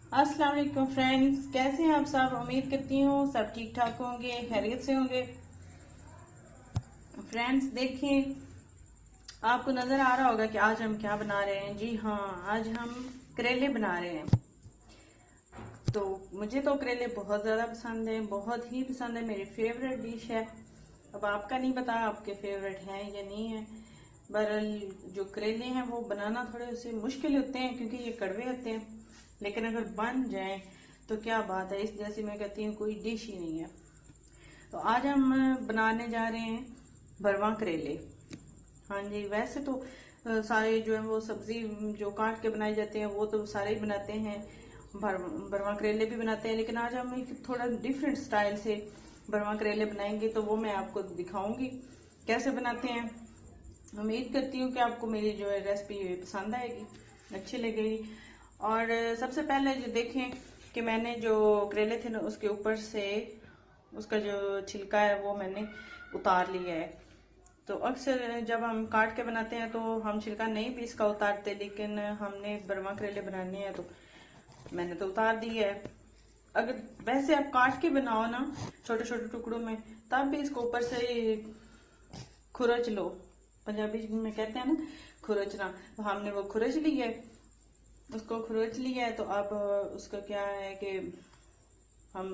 अस्सलाम वालेकुम फ्रेंड्स, कैसे हैं आप सब। उम्मीद करती हूँ सब ठीक ठाक होंगे, खैरियत से होंगे। फ्रेंड्स देखें, आपको नज़र आ रहा होगा कि आज हम क्या बना रहे हैं। जी हाँ, आज हम करेले बना रहे हैं। तो मुझे तो करेले बहुत ज़्यादा पसंद है, बहुत ही पसंद है, मेरी फेवरेट डिश है। अब आपका नहीं पता आपके फेवरेट हैं या नहीं है। बहरहाल जो करेले हैं वो बनाना थोड़े से मुश्किल होते हैं क्योंकि ये कड़वे होते हैं, लेकिन अगर बन जाए तो क्या बात है। इस जैसे मैं कहती हूँ कोई डिश ही नहीं है। तो आज हम बनाने जा रहे हैं भरवा करेले। हाँ जी, वैसे तो सारे जो है वो सब्जी जो काट के बनाए जाते हैं वो तो सारे ही बनाते हैं, भरवा करेले भी बनाते हैं, लेकिन आज हम एक थोड़ा डिफरेंट स्टाइल से भरवा करेले बनाएंगे। तो वो मैं आपको दिखाऊंगी कैसे बनाते हैं। उम्मीद करती हूँ कि आपको मेरी जो है रेसिपी पसंद आएगी, अच्छी लगेगी। और सबसे पहले जो देखें कि मैंने जो करेले थे ना उसके ऊपर से उसका जो छिलका है वो मैंने उतार लिया है। तो अक्सर जब हम काट के बनाते हैं तो हम छिलका नहीं भी इसका उतारते, लेकिन हमने बरवा करेले बनाने हैं तो मैंने तो उतार दिया है। अगर वैसे आप काट के बनाओ ना छोटे छोटे टुकड़ों में, तब भी इसको ऊपर से खुरच लो। पंजाबी में कहते हैं ना खुरचना, तो हमने वो खुरच लिया है। उसको खुरच लिया है तो अब उसका क्या है कि हम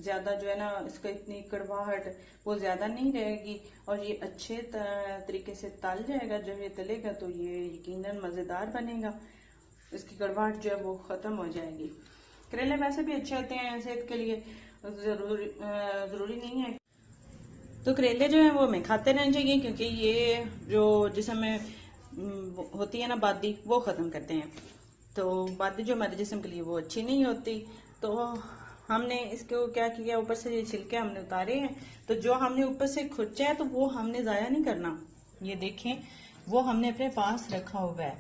ज्यादा जो है ना इसका इतनी कड़वाहट वो ज्यादा नहीं रहेगी और ये अच्छे तरीके से तल जाएगा। जब ये तलेगा तो ये यकीनन मजेदार बनेगा, इसकी कड़वाहट जो है वो खत्म हो जाएगी। करेले वैसे भी अच्छे होते हैं सेहत के लिए, जरूरी नहीं है। तो करेले जो है वो हमें खाते रहने चाहिए क्योंकि ये जो जिसम में होती है ना बादी, वो खत्म करते हैं। तो बादी जो हमारे जिस्म के लिए वो अच्छी नहीं होती। तो हमने इसको क्या किया, ऊपर से ये छिलके हमने उतारे हैं। तो जो हमने ऊपर से खुरचा है तो वो हमने ज़ाया नहीं करना। ये देखें, वो हमने अपने पास रखा हुआ है।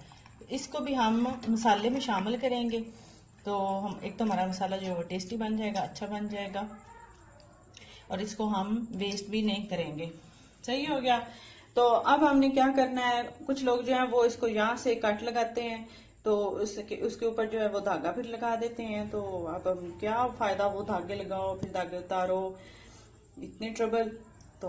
इसको भी हम मसाले में शामिल करेंगे तो हम एक तो हमारा मसाला जो है वो टेस्टी बन जाएगा, अच्छा बन जाएगा, और इसको हम वेस्ट भी नहीं करेंगे। सही हो गया। तो अब हमने क्या करना है, कुछ लोग जो है वो इसको यहाँ से कट लगाते हैं तो उसके ऊपर जो है वो धागा फिर लगा देते हैं। तो अब हम क्या फायदा, वो धागे लगाओ फिर धागे उतारो, इतनी ट्रबल। तो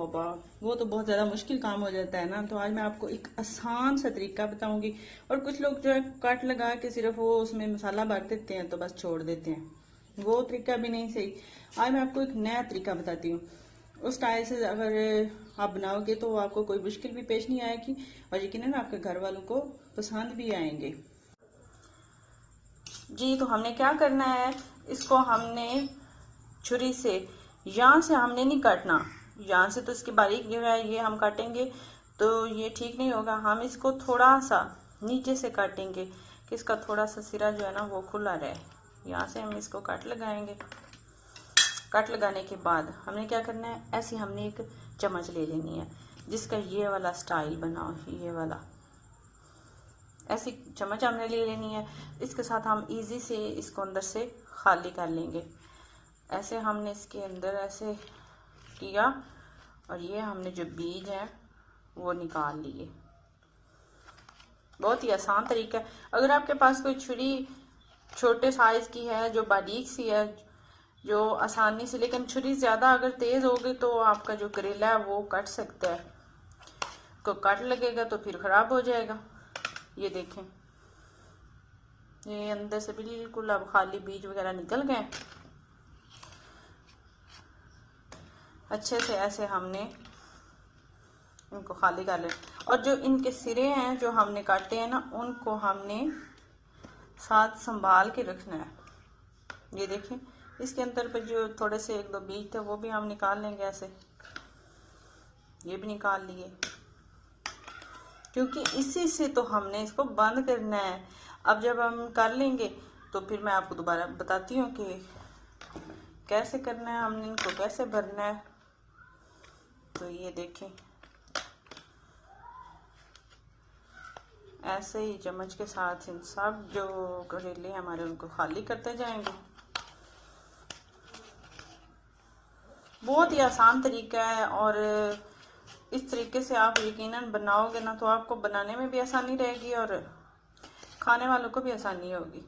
वो तो बहुत ज्यादा मुश्किल काम हो जाता है ना। तो आज मैं आपको एक आसान सा तरीका बताऊंगी। और कुछ लोग जो है कट लगा के सिर्फ वो उसमें मसाला भर देते हैं तो बस छोड़ देते हैं, वो तरीका भी नहीं सही। आज मैं आपको एक नया तरीका बताती हूँ। उस स्टाइल से अगर आप बनाओगे तो आपको कोई मुश्किल भी पेश नहीं आएगी और यकीनन आपके घर वालों को पसंद भी आएंगे। जी, तो हमने क्या करना है, इसको हमने छुरी से यहाँ से हमने नहीं काटना। यहाँ से तो इसकी बारीक जो है ये हम काटेंगे तो ये ठीक नहीं होगा। हम इसको थोड़ा सा नीचे से काटेंगे कि इसका थोड़ा सा सिरा जो है ना वो खुला रहे। यहाँ से हम इसको काट लगाएंगे। कट लगाने के बाद हमने क्या करना है, ऐसी हमने एक चम्मच ले लेनी है जिसका ये वाला स्टाइल बना हो, ये वाला ऐसी चम्मच हमने ले लेनी है। इसके साथ हम इजी से इसको अंदर से खाली कर लेंगे। ऐसे हमने इसके अंदर ऐसे किया और ये हमने जो बीज है वो निकाल लिए। बहुत ही आसान तरीका है। अगर आपके पास कोई छुरी छोटे साइज की है जो बारीक सी है, जो आसानी से, लेकिन छुरी ज्यादा अगर तेज होगी तो आपका जो करेला है वो कट सकता है, को कट लगेगा तो फिर खराब हो जाएगा। ये देखें, ये अंदर से बिल्कुल अब खाली बीज वगैरह निकल गए। अच्छे से ऐसे हमने इनको खाली कर लेना। और जो इनके सिरे हैं जो हमने काटे हैं ना, उनको हमने साथ संभाल के रखना है। ये देखें, इसके अंदर पे जो थोड़े से एक दो बीज थे वो भी हम निकाल लेंगे। ऐसे ये भी निकाल लिए क्योंकि इसी से तो हमने इसको बंद करना है। अब जब हम कर लेंगे तो फिर मैं आपको दोबारा बताती हूँ कि कैसे करना है, हमने इनको कैसे भरना है। तो ये देखें, ऐसे ही चम्मच के साथ इन सब जो करेले हमारे उनको खाली करते जाएंगे। बहुत ही आसान तरीका है और इस तरीके से आप यकीनन बनाओगे ना तो आपको बनाने में भी आसानी रहेगी और खाने वालों को भी आसानी होगी।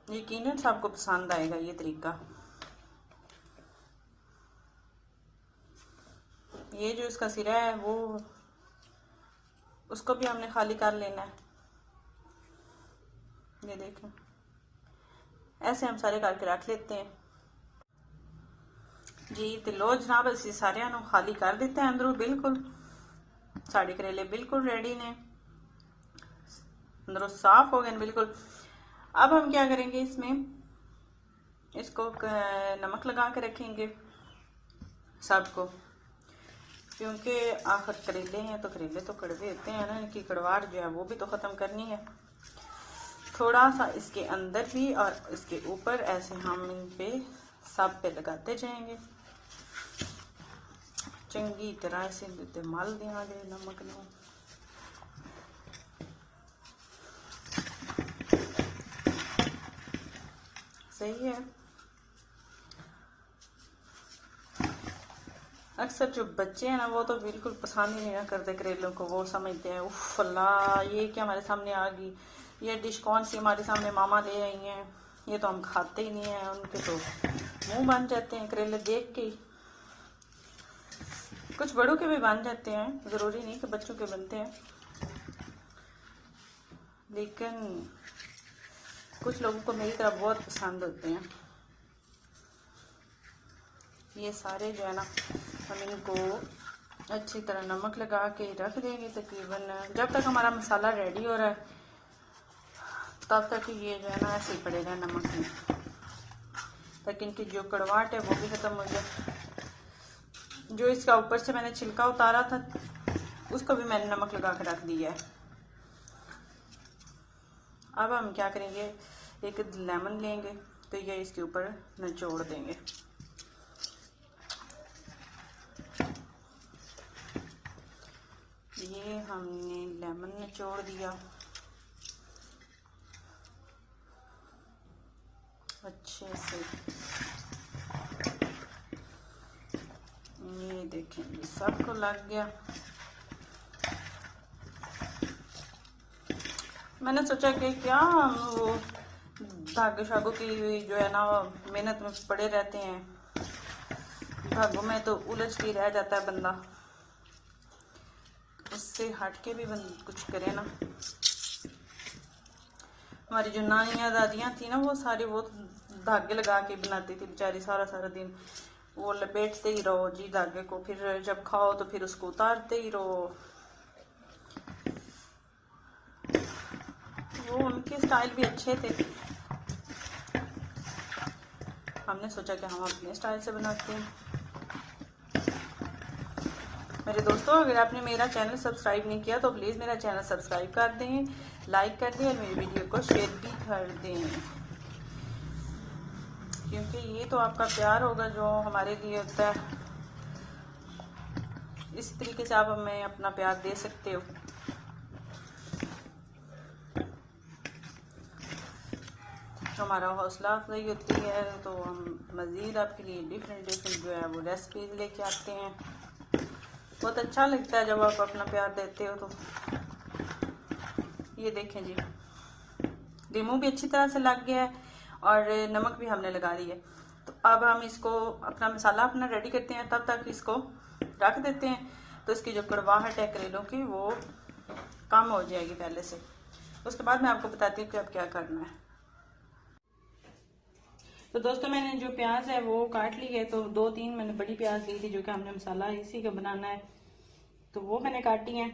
यकीनन सबको पसंद आएगा ये तरीका। ये जो इसका सिरा है वो उसको भी हमने खाली कर लेना है। ये देखें, ऐसे हम सारे करके रख लेते हैं जी। तो लो जनाब, असी सारे खाली कर देते हैं अंदरों। बिल्कुल साढ़े करेले बिल्कुल रेडी ने, अंदरों साफ हो गए बिल्कुल। अब हम क्या करेंगे, इसमें इसको नमक लगा के रखेंगे सबको, क्योंकि आखिर करेले हैं तो करेले तो कड़वे होते हैं ना, इनकी कड़वाहट जो है वो भी तो ख़त्म करनी है। थोड़ा सा इसके अंदर भी और इसके ऊपर ऐसे हम इन पे सब पे लगाते जाएंगे चंगी तरह से मल देंगे नमक में। सही है। अक्सर जो बच्चे हैं ना वो तो बिल्कुल पसंद ही नहीं करते करेलों को। वो समझते हैं उफ अल्लाह ये क्या हमारे सामने आ गई, ये डिश कौन सी हमारे सामने मामा ले आई हैं, ये तो हम खाते ही नहीं हैं। उनके तो मुंह बन जाते हैं करेले देख के। कुछ बड़ों के भी बन जाते हैं, ज़रूरी नहीं कि बच्चों के बनते हैं, लेकिन कुछ लोगों को मेरी तरह बहुत पसंद होते हैं। ये सारे जो है ना हम इनको अच्छी तरह नमक लगा के रख देंगे। तकरीबन जब तक हमारा मसाला रेडी हो रहा है तब तक ये जो है ना ऐसे ही पड़ेगा नमक में, ताकि इनकी जो कड़वाहट है वो भी ख़त्म हो जाए। जो इसका ऊपर से मैंने छिलका उतारा था उसको भी मैंने नमक लगा के रख दिया है। अब हम क्या करेंगे, एक लेमन लेंगे तो ये इसके ऊपर निचोड़ देंगे। ये हमने लेमन निचोड़ दिया अच्छे से। ये देखें ये सबको लग गया। मैंने सोचा कि क्या हम वो धागे शागों की जो है ना मेहनत में पड़े रहते हैं, धागों में तो उलझ के रह जाता है बंदा, उससे हट के भी कुछ करे ना। हमारी जो नानियाँ दादियाँ थी ना वो सारी वो धागे लगा के बनाती थी बेचारी, सारा सारा दिन वो लपेटते ही रहो जी धागे को, फिर जब खाओ तो फिर उसको उतारते ही रहो। वो उनके स्टाइल भी अच्छे थे। हमने सोचा कि हम अपने स्टाइल से बनाते हैं। मेरे दोस्तों, अगर आपने मेरा चैनल सब्सक्राइब नहीं किया तो प्लीज़ मेरा चैनल सब्सक्राइब कर दें, लाइक कर दें और मेरी वीडियो को शेयर भी कर दें, क्योंकि ये तो आपका प्यार होगा जो हमारे लिए होता है। इस तरीके से आप हमें अपना प्यार दे सकते हो। हमारा हौसला अफजाई होती है तो हम मज़ीद आपके लिए डिफरेंट जो है वो रेसिपीज़ लेके आते हैं। बहुत अच्छा लगता है जब आप अपना प्यार देते हो। तो ये देखें जी, लीमू भी अच्छी तरह से लग गया है और नमक भी हमने लगा दिया। तो अब हम इसको अपना मसाला अपना रेडी करते हैं, तब तक इसको रख देते हैं तो इसकी जो कड़वाहट है करेलों की वो कम हो जाएगी पहले से। उसके बाद मैं आपको बताती हूँ कि अब क्या करना है। तो दोस्तों, मैंने जो प्याज है वो काट ली है। तो 2-3 मैंने बड़ी प्याज ली थी जो कि हमने मसाला इसी का बनाना है, तो वो मैंने काटी है।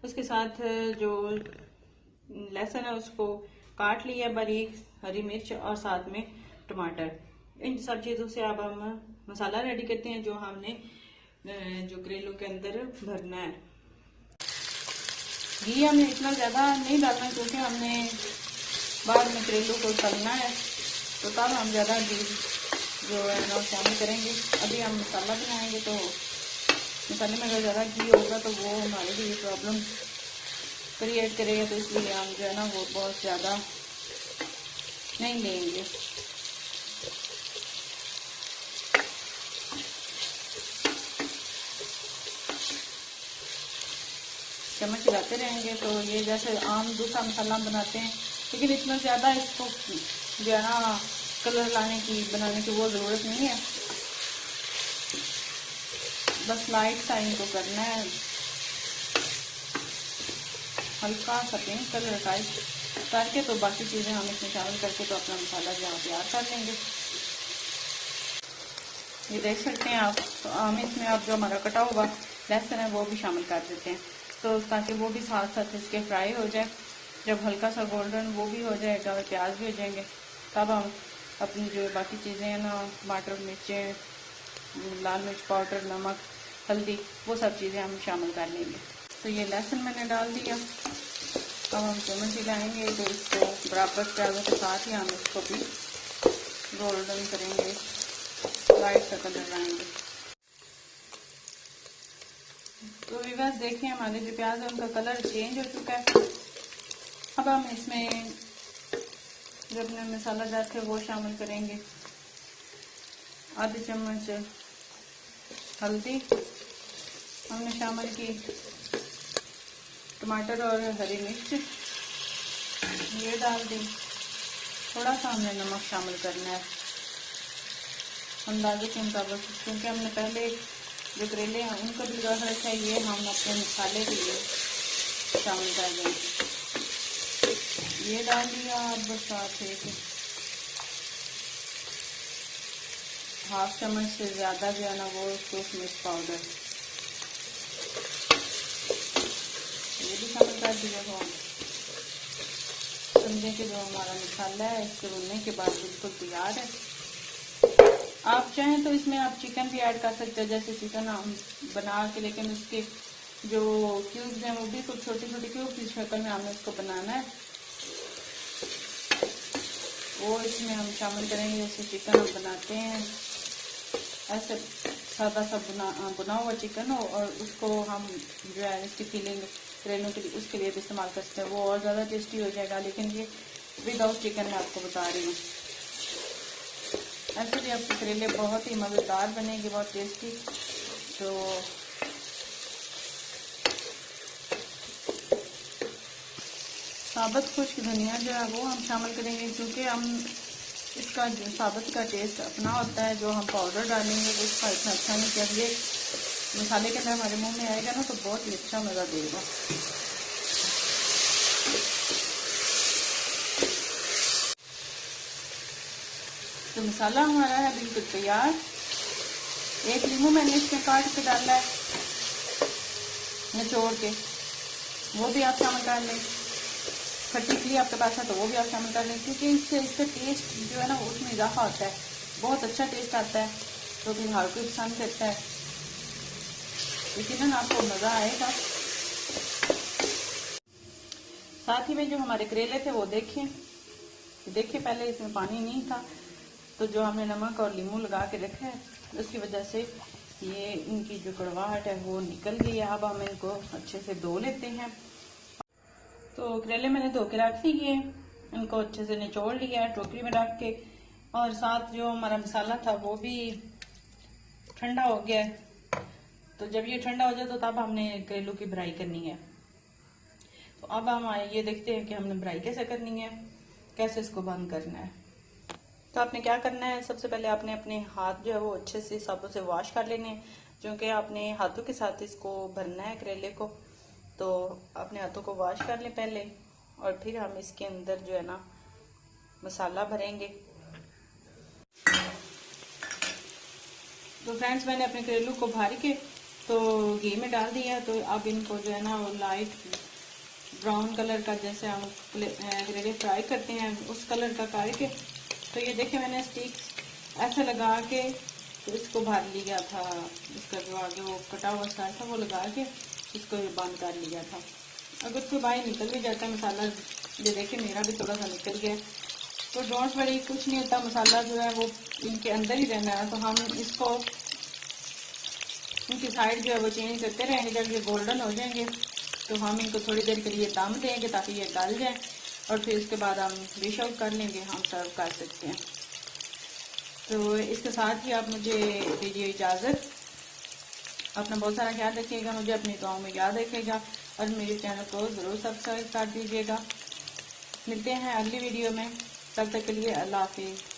उसके साथ जो लहसुन है उसको काट लिया बारीक, हरी मिर्च और साथ में टमाटर। इन सब चीज़ों से अब हम मसाला रेडी करते हैं जो हमने जो करेलों के अंदर भरना है। घी हमने इतना ज़्यादा नहीं डालना क्योंकि हमने बाद में करेलों को तलना है, तो तब हम ज़्यादा घी जो है ना शामिल करेंगे। अभी हम मसाला बनाएंगे तो मसाले में अगर ज़्यादा घी होगा तो वो हमारे लिए प्रॉब्लम क्रिएट करेगा, तो इसलिए हम जो है ना वो बहुत ज़्यादा नहीं लेंगे। चम्मच हिलाते रहेंगे तो ये जैसे आम दूसरा मसाला बनाते हैं लेकिन इतना ज़्यादा इसको जो है ना कलर लाने की बनाने की वो ज़रूरत नहीं है, बस लाइट सा इनको करना है, हल्का सा पिंक कलर टाइप करके तो बाकी चीज़ें हम इसमें शामिल करके तो अपना मसाला जो है तैयार कर लेंगे। ये देख सकते हैं आप। तो हम इसमें आप जो हमारा कटा हुआ लहसुन है वो भी शामिल कर देते हैं, तो ताकि वो भी साथ साथ इसके फ्राई हो जाए। जब हल्का सा गोल्डन वो भी हो जाएगा और प्याज भी हो जाएंगे, तब हम अपनी जो बाकी चीज़ें हैं ना, टमाटर, मिर्चें, लाल मिर्च पाउडर, नमक, हल्दी, वो सब चीज़ें हम शामिल कर लेंगे। तो ये लहसुन मैंने डाल दिया। अब हम चम्मच हिलाएंगे तो इसको बराबर प्याजों के साथ ही हम इसको भी गोल्डन करेंगे, लाइट सा कलर लाएंगे। तो विवास देखिए हमारे जो प्याज है उनका कलर चेंज हो चुका है। अब हम इसमें जो अपने मसाला जात है वो शामिल करेंगे। आधी चम्मच हल्दी हमने शामिल की, टमाटर और हरी मिर्च ये डाल दी। थोड़ा सा हमने नमक शामिल करना है अंदाजे के मुताबिक, क्योंकि हमने पहले जो करेले हैं उनको भी रखा है, ये हम अपने मसाले के लिए शामिल कर देंगे। ये डाल दिया। अब साथ एक हाफ चम्मच से ज़्यादा जो है ना वो सूखा मिर्च पाउडर ये भी शामिल कर दिया। तो समझें कि जो हमारा मसाला है इसको भुनने के बाद बिल्कुल तैयार है। आप चाहें तो इसमें आप चिकन भी ऐड कर सकते हैं, जैसे चिकन हम बना के, लेकिन उसके जो क्यूब्स हैं वो भी कुछ छोटे छोटे क्यूब की शक्ल में हमें उसको बनाना है, वो इसमें हम शामिल करेंगे। जैसे चिकन हम बनाते हैं ऐसे सादा सा बुना हुआ चिकन हो, और उसको हम जो है इसकी फीलिंग करेलों के लिए उसके लिए भी इस्तेमाल कर सकते हैं, वो और ज़्यादा टेस्टी हो जाएगा। लेकिन ये विदाउट चिकन मैं आपको बता रही हूँ। ऐसे भी आपके करेले बहुत ही मज़ेदार बनेंगे, बहुत टेस्टी। तो साबुत खुश्क धनिया जो है वो हम शामिल करेंगे, क्योंकि हम इसका जो साबुत का टेस्ट अपना होता है, जो हम पाउडर डालेंगे वो इसका इतना अच्छा नहीं। जब ये मसाले के अंदर हमारे मुंह में आएगा ना तो बहुत ही अच्छा मज़ा देगा। तो मसाला हमारा है बिल्कुल तैयार। एक नींबू मैंने इसमें काट के डाला है निचोड़ के, वो भी आप शामिल कर लें। खट्टी इडली आपके पास है तो वो भी आप शामिल कर लें, क्योंकि इससे इसका टेस्ट जो है ना उसमें इजाफा होता है, बहुत अच्छा टेस्ट आता है। तो फिर हर कोई पसंद करता है, लेकिन आपको मज़ा आएगा। साथ ही में जो हमारे करेले थे वो देखिए पहले इसमें पानी नहीं था, तो जो हमने नमक और नींबू लगा के रखा है उसकी वजह से ये इनकी जो कड़वाहट है वो निकल गई है। अब हम इनको अच्छे से धो लेते हैं। तो करेले मैंने धो के रख लिए, इनको अच्छे से निचोड़ लिया है टोकरी में रख के, और साथ जो हमारा मसाला था वो भी ठंडा हो गया है। तो जब ये ठंडा हो जाए तो तब हमने करेलों की भराई करनी है। तो अब हम ये देखते हैं कि हमने भराई कैसे करनी है, कैसे इसको बंद करना है। तो आपने क्या करना है, सबसे पहले आपने अपने हाथ जो है वो अच्छे से साबुन से वॉश कर लेने हैं, क्योंकि आपने हाथों के साथ इसको भरना है करेले को। तो अपने हाथों को वॉश कर लें पहले, और फिर हम इसके अंदर जो है ना मसाला भरेंगे। तो फ्रेंड्स मैंने अपने करेलों को भर के तो घी में डाल दिया। तो अब इनको जो है ना वो लाइट ब्राउन कलर का, जैसे हम करेले फ्राई करते हैं उस कलर का करके, तो ये देखिए मैंने स्टिक ऐसे लगा के तो इसको भर लिया था। इसका जो आगे वो कटा हुआ साइड था वो लगा के इसको बंद कर लिया था। अगर कोई बाहर निकल भी जाता है मसाला, ये देखिए मेरा भी थोड़ा सा निकल गया, तो डोंट वरी, कुछ नहीं होता। मसाला जो है वो इनके अंदर ही रहना है। तो हम इसको इनकी साइड जो है वो चेंज करते रहेंगे। जब ये गोल्डन हो जाएंगे तो हम इनको थोड़ी देर के लिए दम देंगे ताकि ये गल जाए, और फिर उसके बाद हम डिश आउट कर लेंगे, हम सर्व कर सकते हैं। तो इसके साथ ही आप मुझे दीजिए इजाज़त। अपना बहुत सारा ख्याल रखिएगा, मुझे अपनी दुआओं में याद रखिएगा, और मेरे चैनल को ज़रूर सब्सक्राइब कर दीजिएगा। मिलते हैं अगली वीडियो में, तब तक के लिए अल्लाह हाफिज़।